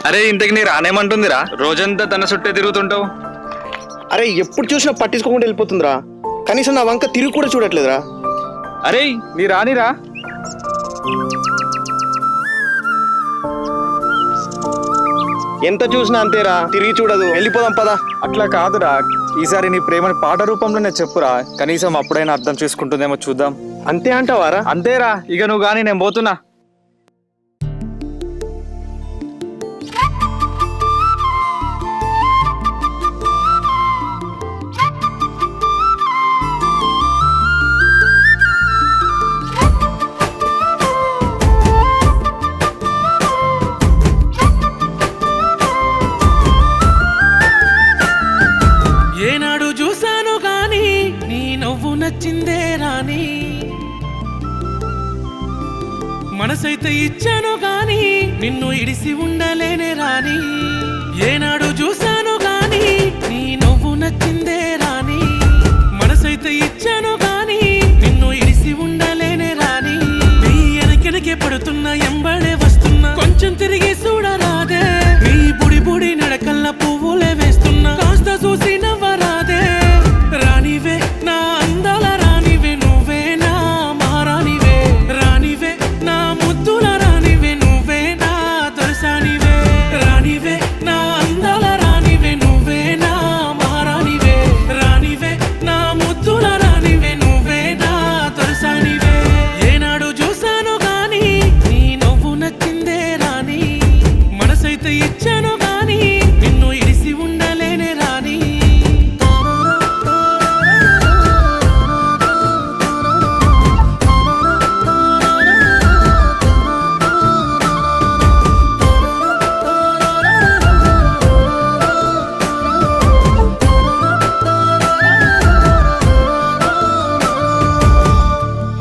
అరే ఇంతకి నీ రానేమంటుందిరా? రోజంతా తన చుట్టే తిరుగుతుంటావు. అరే ఎప్పుడు చూసినా పట్టించుకోకుండా వెళ్ళిపోతుందిరా. కనీసం నా వంక తిరిగి కూడా చూడట్లేదురా. అరే నీ రానిరా. ఎంత చూసినా అంతేరా, తిరిగి చూడదు. వెళ్ళిపోదాం పదా. అట్లా కాదురా, ఈసారి నీ ప్రేమని పాట రూపంలోనే చెప్పురా. కనీసం అప్పుడైనా అర్థం చేసుకుంటుందేమో చూద్దాం. అంతే అంటావారా? అంతేరా, ఇక నువ్వు గానీ నేను పోతున్నా. ఏనాడు చూసాను గాని నీ నవ్వు నచ్చిందే రాని, మనసైతే ఇచ్చాను గాని నిన్ను ఇడిసి ఉండలేనే రాని. ఏనాడు చూసాను గాని నీ నవ్వు నచ్చిందే రాని, మనసైతే ఇచ్చాను గాని నిన్ను ఇడిసి ఉండలేనే రాని. నీ వెనకెనకే పడుతున్నా, ఎంబడే వస్తున్నా, కొంచెం తిరిగి చూడరాదే. నీ బుడి బుడి నడకల్ల పువ్వులే వేస్తున్నా, కాస్త చూసి నవ్వరాదే. రానివే నా అందాల రానివే, నువ్వే నా మహారాణివే. రానివే నా ముద్దుల రానివే, నువ్వే నా దొరసానివే. రానివే నా అందాల రానివే, నువ్వే నా మహారాణివే. రానివే నా ముద్దుల రానివే, నువ్వే నా దొరసానివే. ఏనాడు చూసాను గాని నీ నవ్వు నచ్చిందే రాని, మనసైతే ఇచ్చాను గాని నిన్ను ఇడిసి ఉండలేనే రాని.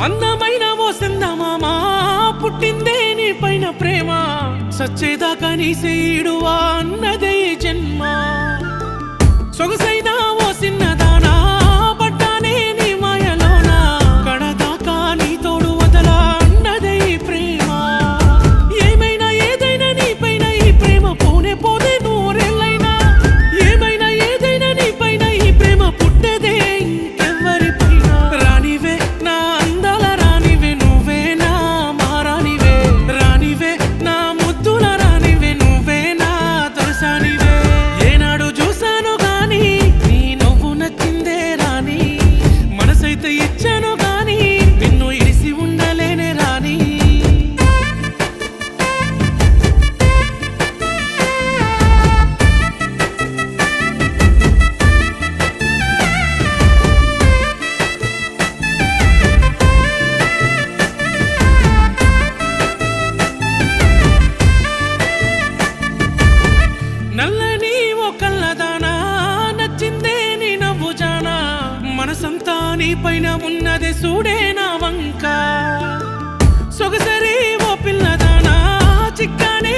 అందమైన ఓ సందమామా, పుట్టిందే నీ పైన ప్రేమ, సచ్చేదాకా నీ సేయుడువా అన్నదే ఈ జన్మ. సొగసైన ఓ సిన్నదానా, పడ్డానే నీ మాయలోన, కడదాకా నీ తోడు వదలా అన్నదే ఈ ప్రేమ. ఏమైనా ఏదైనా నీ పైన ఈ ప్రేమ పోనే పోదే నూరెళ్ళైనా. ఏమైనా ఏదైనా నీ పైన ఈ ప్రేమ పుట్టదే ఇంకెవ్వరి పైన. రానివే నా అందాల రానివే, నువ్వే నా మహారాణివే. రానివే నా ముద్దుల రానివే, నువ్వే నా దొరసానివే. ఏనాడు చూసాను గాని నీ నవ్వు నచ్చిందే రాని, మనసైతే ఇచ్చాను గాని నిన్ను ఇడిసి ఉండలేనే రాని. నల్లని ఓ కళ్ళదానా, నచ్చిందే నీ నవ్వు జానా, మనసంతా నీ పైన ఉన్నదే చూడే నా వంక. సొగసరి ఓ పిల్లదానా, చిక్కానే